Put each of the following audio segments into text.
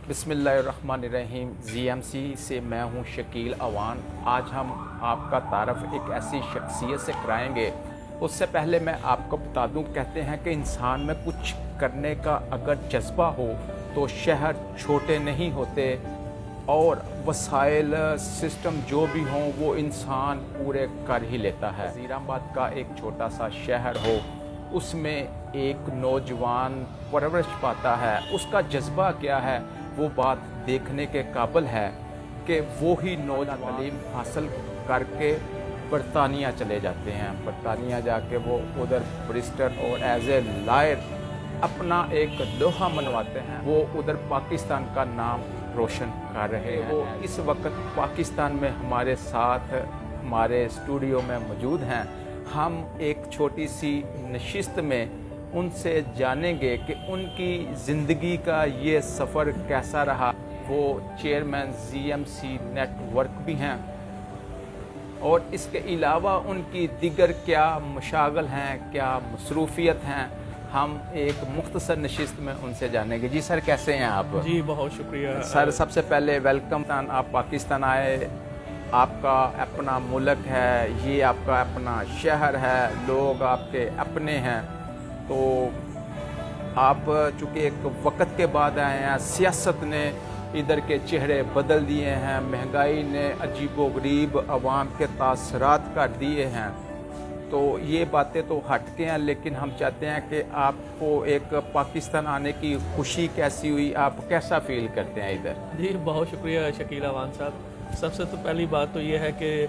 بسم اللہ الرحمن الرحیم۔ ZMC سے میں ہوں شکیل اوان۔ آج ہم آپ کا تعارف ایک ایسی شخصیت سے کرائیں گے۔ اس سے پہلے میں آپ کو بتا دوں، کہتے ہیں کہ انسان میں کچھ کرنے کا اگر جذبہ ہو تو شہر چھوٹے نہیں ہوتے اور وسائل سسٹم جو بھی ہوں وہ انسان پورے کر ہی لیتا ہے۔ وزیر آباد کا ایک چھوٹا سا شہر ہو، اس میں ایک نوجوان پرورش پاتا ہے، اس کا جذبہ کیا ہے وہ بات دیکھنے کے قابل ہے کہ وہی نوجوان تعلیم حاصل کر کے برطانیہ چلے جاتے ہیں۔ برطانیہ جا کے وہ ادھر بریسٹر اور ایز اے لائر اپنا ایک لوہا منواتے ہیں، وہ ادھر پاکستان کا نام روشن کر رہے ہیں۔ وہ اس وقت پاکستان میں ہمارے ساتھ ہمارے اسٹوڈیو میں موجود ہیں۔ ہم ایک چھوٹی سی نشست میں ان سے جانیں گے کہ ان کی زندگی کا یہ سفر کیسا رہا۔ وہ چیئرمین ZMC نیٹ ورک بھی ہیں اور اس کے علاوہ ان کی دیگر کیا مشاغل ہیں، کیا مصروفیت ہیں، ہم ایک مختصر نشست میں ان سے جانیں گے۔ جی سر، کیسے ہیں آپ؟ جی بہت شکریہ سر۔ سب سے پہلے ویلکم، آپ پاکستان آئے، آپ کا اپنا ملک ہے، یہ آپ کا اپنا شہر ہے، لوگ آپ کے اپنے ہیں، تو آپ چونکہ ایک وقت کے بعد آئے ہیں، سیاست نے ادھر کے چہرے بدل دیے ہیں، مہنگائی نے عجیب و غریب عوام کے تاثرات کر دیے ہیں، تو یہ باتیں تو ہٹ کے ہیں، لیکن ہم چاہتے ہیں کہ آپ کو ایک پاکستان آنے کی خوشی کیسی ہوئی، آپ کیسا فیل کرتے ہیں ادھر؟ جی بہت شکریہ شکیل اوان صاحب۔ سب سے تو پہلی بات تو یہ ہے کہ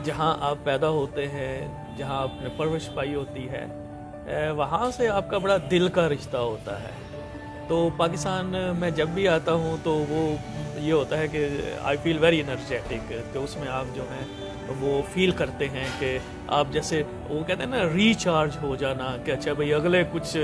جہاں آپ پیدا ہوتے ہیں، جہاں آپ نے پرورش پائی ہوتی ہے، وہاں سے آپ کا بڑا دل کا رشتہ ہوتا ہے۔ تو پاکستان میں جب بھی آتا ہوں تو وہ یہ ہوتا ہے کہ آئی فیل ویری انرجیٹک، کہ اس میں آپ جو ہیں وہ فیل کرتے ہیں کہ آپ جیسے وہ کہتے ہیں نا ریچارج ہو جانا، کہ اچھا بھئی اگلے کچھ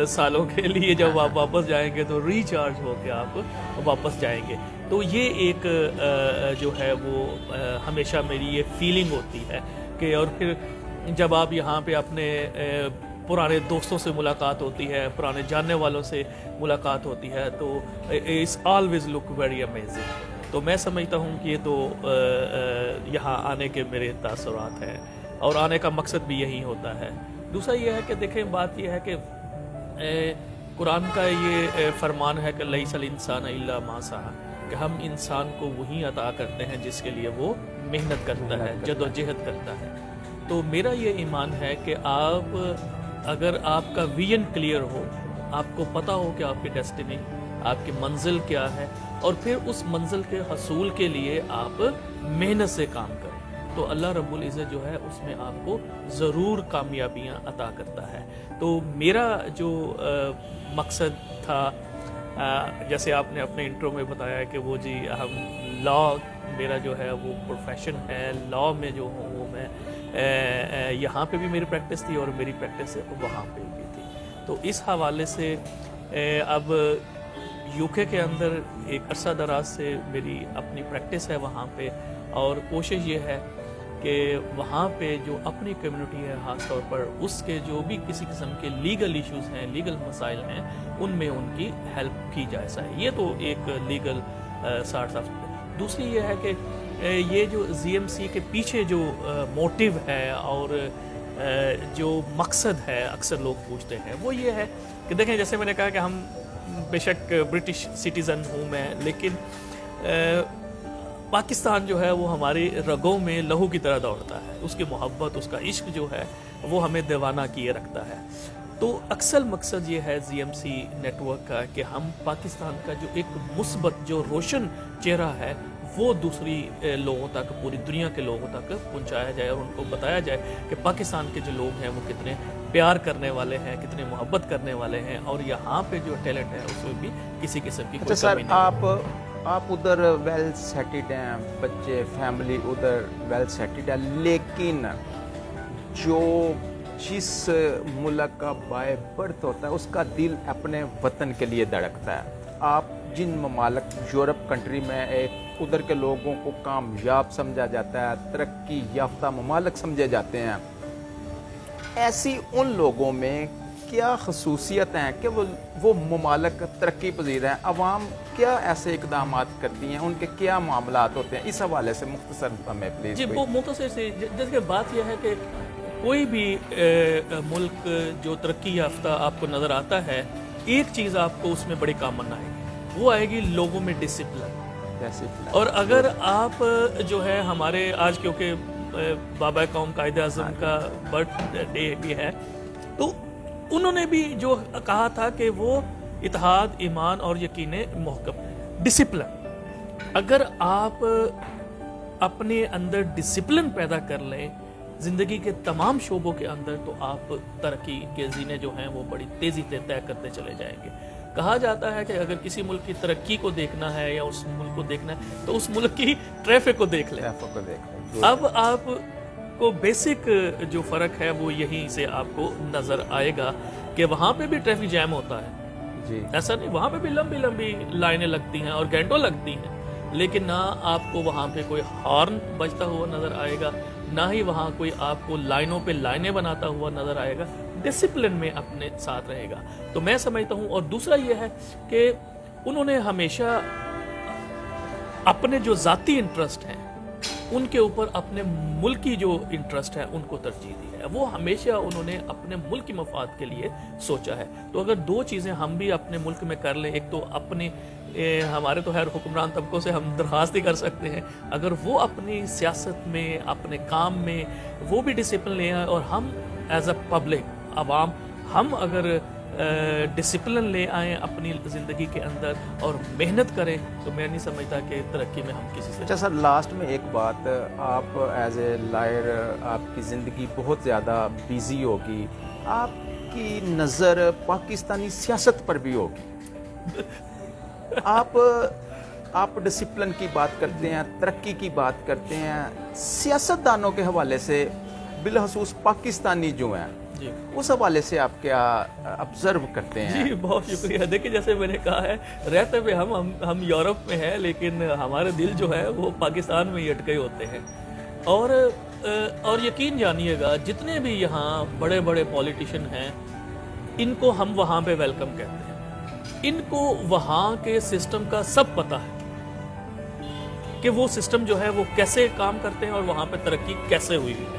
سالوں کے لیے جب آپ واپس جائیں گے تو ریچارج ہو کے آپ واپس جائیں گے۔ تو یہ ایک جو ہے وہ ہمیشہ میری یہ فیلنگ ہوتی ہے کہ، اور پھر جب آپ یہاں پہ اپنے پرانے دوستوں سے ملاقات ہوتی ہے، پرانے جاننے والوں سے ملاقات ہوتی ہے، تو it's always look very amazing. تو میں سمجھتا ہوں کہ یہ تو یہاں آنے کے میرے تاثرات ہیں، اور آنے کا مقصد بھی یہی ہوتا ہے۔ دوسرا یہ ہے کہ دیکھیں، بات یہ ہے کہ قرآن کا یہ فرمان ہے کہ لیس الانسان الا ما سعی، کہ ہم انسان کو وہی عطا کرتے ہیں جس کے لیے وہ محنت کرتا ہے، جد و جہد کرتا ہے۔ تو میرا یہ ایمان ہے کہ اگر آپ کا ویژن کلیئر ہو، آپ کو پتہ ہو کہ آپ کی ڈیسٹینی، آپ کی منزل کیا ہے، اور پھر اس منزل کے حصول کے لیے آپ محنت سے کام کریں، تو اللہ رب العزت جو ہے اس میں آپ کو ضرور کامیابیاں عطا کرتا ہے۔ تو میرا جو مقصد تھا، جیسے آپ نے اپنے انٹرو میں بتایا کہ وہ جی ہم لا، میرا جو ہے وہ پروفیشن ہے، لا میں جو ہوں وہ میں یہاں پہ بھی میری پریکٹس تھی اور میری پریکٹس وہاں پہ بھی تھی۔ تو اس حوالے سے اب UK کے اندر ایک عرصہ دراز سے میری اپنی پریکٹس ہے وہاں پہ، اور کوشش یہ ہے کہ وہاں پہ جو اپنی کمیونٹی ہے، خاص طور پر اس کے جو بھی کسی قسم کے لیگل ایشوز ہیں، لیگل مسائل ہیں، ان میں ان کی ہیلپ کی جائے سکے۔ یہ تو ایک لیگل سارٹ آف۔ دوسری یہ ہے کہ یہ جو ZMC کے پیچھے جو موٹیو ہے اور جو مقصد ہے، اکثر لوگ پوچھتے ہیں، وہ یہ ہے کہ دیکھیں، جیسے میں نے کہا کہ ہم بے شک برٹش سٹیزن ہوں میں، لیکن پاکستان جو ہے وہ ہماری رگوں میں لہو کی طرح دوڑتا ہے، اس کی محبت، اس کا عشق جو ہے وہ ہمیں دیوانہ کیے رکھتا ہے۔ تو اکثر مقصد یہ ہے ZMC نیٹ ورک کا کہ ہم پاکستان کا جو ایک مثبت، جو روشن چہرہ ہے، وہ دوسری لوگوں تک، پوری دنیا کے لوگوں تک پہنچایا جائے، اور ان کو بتایا جائے کہ پاکستان کے جو لوگ ہیں وہ کتنے پیار کرنے والے ہیں، کتنے محبت کرنے والے ہیں، اور یہاں پہ جو ٹیلنٹ ہے اس میں بھی کسی قسم کی کوئی کمی نہیں۔ آپ ادھر ویل سیٹلڈ ہیں، بچے، فیملی ادھر ویل سیٹلڈ ہے، لیکن جو جس ملک کا بائے برتھ ہوتا ہے اس کا دل اپنے وطن کے لیے دھڑکتا ہے۔ آپ جن ممالک، یورپ کنٹری میں ایک ادھر کے لوگوں کو کامیاب سمجھا جاتا ہے، ترقی یافتہ ممالک سمجھے جاتے ہیں، ایسی ان لوگوں میں کیا خصوصیت ہیں کہ وہ ممالک ترقی پذیر ہیں؟ عوام کیا ایسے اقدامات کرتی ہیں؟ ان کے کیا معاملات ہوتے ہیں؟ اس حوالے سے مختصر ہمیں پلیز. جی وہ مختصر سے جیسے کہ بات یہ ہے کہ کوئی بھی ملک جو ترقی یافتہ آپ کو نظر آتا ہے، ایک چیز آپ کو اس میں بڑی کامن آئے گی، وہ آئے گی لوگوں میں ڈسپلن. اور اگر آپ جو ہے ہمارے آج کیونکہ بابا قوم قائد اعظم کا برتھ ڈے بھی ہے، تو انہوں نے بھی جو کہا تھا کہ وہ اتحاد، ایمان اور یقین محکم، ڈسپلن. اگر آپ اپنے اندر ڈسپلن پیدا کر لیں زندگی کے تمام شعبوں کے اندر، تو آپ ترقی کے زینے جو ہیں وہ بڑی تیزی سے طے کرتے چلے جائیں گے. کہا جاتا ہے کہ اگر کسی ملک کی ترقی کو دیکھنا ہے یا اس ملک کو دیکھنا ہے تو اس ملک کی ٹریفک کو دیکھ لیں. اب آپ کو بیسک جو فرق ہے وہ یہیں سے آپ کو نظر آئے گا کہ وہاں پہ بھی ٹریفک جیم ہوتا ہے. ایسا نہیں، وہاں پہ بھی لمبی لمبی لائنیں لگتی ہیں اور گھنٹوں لگتی ہیں، لیکن نہ آپ کو وہاں پہ کوئی ہارن بجتا ہوا نظر آئے گا، نہ ہی وہاں کوئی آپ کو لائنوں پہ لائنیں بناتا ہوا نظر آئے گا. ڈسپلن میں اپنے ساتھ رہے گا. تو میں سمجھتا ہوں. اور دوسرا یہ ہے کہ انہوں نے ہمیشہ اپنے جو ذاتی انٹرسٹ ہیں ان کے اوپر اپنے ملکی جو انٹرسٹ ہے ان کو ترجیح دی ہے. وہ ہمیشہ انہوں نے اپنے ملک کی مفاد کے لیے سوچا ہے. تو اگر دو چیزیں ہم بھی اپنے ملک میں کر لیں، ایک تو اپنے ہمارے تو خیر حکمران طبقوں سے ہم درخواست ہی کر سکتے ہیں، اگر وہ اپنی سیاست میں، اپنے کام میں وہ بھی ڈسپلن لے آئیں، اور ہم ایز اے پبلک، عوام، ہم اگر ڈسپلن لے آئیں اپنی زندگی کے اندر اور محنت کریں، تو میں نہیں سمجھتا کہ ترقی میں ہم کسی سے. اچھا سر، لاسٹ میں ایک بات، آپ ایز اے لائر، آپ کی زندگی بہت زیادہ بیزی ہوگی، آپ کی نظر پاکستانی سیاست پر بھی ہوگی. آپ ڈسپلن کی بات کرتے ہیں، ترقی کی بات کرتے ہیں، سیاستدانوں کے حوالے سے بالخصوص پاکستانی جو ہیں اس حوالے سے آپ کیا آبزرو کرتے ہیں؟ جی بہت شکریہ. دیکھیں جیسے میں نے کہا ہے، رہتے ہوئے ہم یورپ میں ہیں، لیکن ہمارے دل جو ہے وہ پاکستان میں ہی اٹکے ہوتے ہیں. اور یقین جانیے گا، جتنے بھی یہاں بڑے بڑے پولیٹیشین ہیں، ان کو ہم وہاں پہ ویلکم کہتے ہیں. ان کو وہاں کے سسٹم کا سب پتہ ہے کہ وہ سسٹم جو ہے وہ کیسے کام کرتے ہیں اور وہاں پہ ترقی کیسے ہوئی ہے.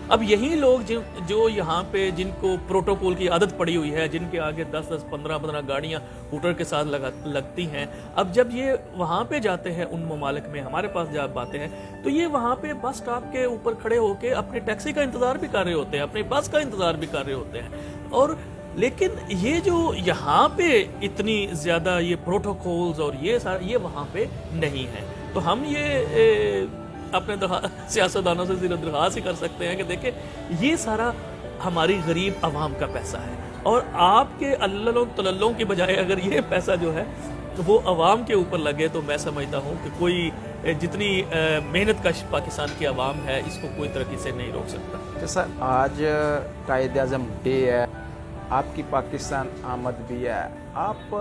اب یہی لوگ جو یہاں پہ جن کو پروٹوکول کی عادت پڑی ہوئی ہے، جن کے آگے 10 15 گاڑیاں ہوٹر کے ساتھ لگتی ہیں، اب جب یہ وہاں پہ جاتے ہیں ان ممالک میں، ہمارے پاس جب آتے ہیں، تو یہ وہاں پہ بس اسٹاپ کے اوپر کھڑے ہو کے اپنی ٹیکسی کا انتظار بھی کر رہے ہوتے ہیں، اپنی بس کا انتظار بھی کر رہے ہوتے ہیں. اور لیکن یہ جو یہاں پہ اتنی زیادہ یہ پروٹوکولز اور یہ وہاں پہ نہیں ہے. تو ہم یہ اپنے سیاستدانوں سے صرف درخواست ہی کر سکتے ہیں کہ دیکھیں، یہ سارا ہماری غریب عوام کا پیسہ ہے، اور آپ کے الللوں تللوں کی بجائے اگر یہ پیسہ جو ہے وہ عوام کے اوپر لگے، تو میں سمجھتا ہوں کہ کوئی جتنی محنت کش پاکستان کی عوام ہے، اس کو کوئی ترقی سے نہیں روک سکتا. جیسا آج قائد اعظم ڈے ہے، آپ کی پاکستان آمد بھی ہے، آپ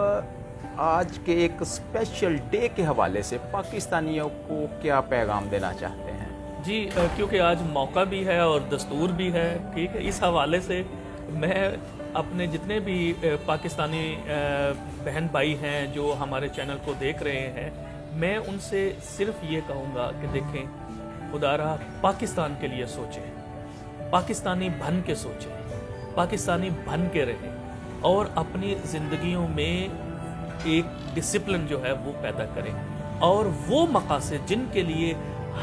آج کے ایک اسپیشل ڈے کے حوالے سے پاکستانیوں کو کیا پیغام دینا چاہتے ہیں؟ جی کیونکہ آج موقع بھی ہے اور دستور بھی ہے، ٹھیک ہے، اس حوالے سے میں اپنے جتنے بھی پاکستانی بہن بھائی ہیں جو ہمارے چینل کو دیکھ رہے ہیں، میں ان سے صرف یہ کہوں گا کہ دیکھیں، خدا را پاکستان کے لیے سوچیں، پاکستانی بن کے سوچیں، پاکستانی بن کے رہیں، اور اپنی زندگیوں میں ایک ڈسپلن جو ہے وہ پیدا کریں، اور وہ مقاصد جن کے لیے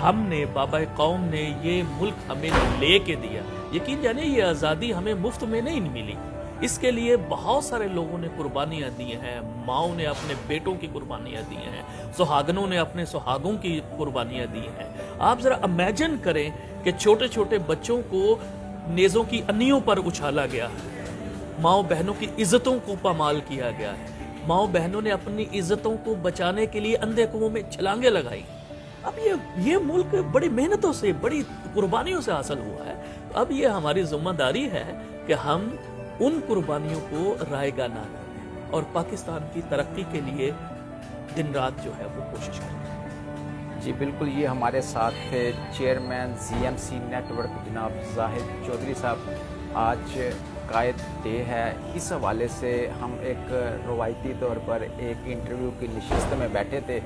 ہم نے، بابا قوم نے یہ ملک ہمیں لے کے دیا. یقین جانیے یہ آزادی ہمیں مفت میں نہیں ملی، اس کے لیے بہت سارے لوگوں نے قربانیاں دی ہیں. ماؤں نے اپنے بیٹوں کی قربانیاں دی ہیں، سہاگنوں نے اپنے سہاگوں کی قربانیاں دی ہیں. آپ ذرا امیجن کریں کہ چھوٹے چھوٹے بچوں کو نیزوں کی انیوں پر اچھالا گیا ہے، ماؤں بہنوں کی عزتوں کو پامال کیا گیا ہے، ماؤں بہنوں نے اپنی عزتوں کو بچانے کے لیے اندھے کنویں میں چھلانگیں لگائی. اب یہ ملک بڑی محنتوں سے، بڑی قربانیوں سے حاصل ہوا ہے. اب یہ ہماری ذمہ داری ہے کہ ہم ان قربانیوں کو رائے گاہ نہ کریں اور پاکستان کی ترقی کے لیے دن رات جو ہے وہ کوشش کریں. جی بالکل، یہ ہمارے ساتھ تھے چیئرمین ZMC نیٹ ورک جناب زاہد چودھری صاحب. آج عقائد ڈے ہے، اس حوالے سے ہم ایک روایتی طور پر ایک انٹرویو کی نشست میں بیٹھے تھے۔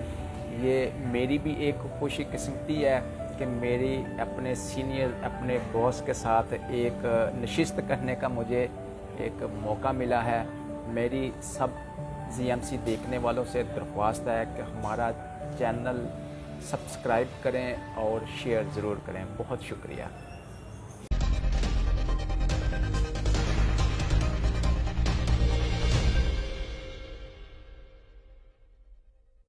یہ میری بھی ایک خوشی قسمتی ہے کہ میری اپنے سینئر اپنے باس کے ساتھ ایک نشست کرنے کا مجھے ایک موقع ملا ہے۔ میری سب GMC دیکھنے والوں سے درخواست ہے کہ ہمارا چینل سبسکرائب کریں اور شیئر ضرور کریں۔ بہت شکریہ۔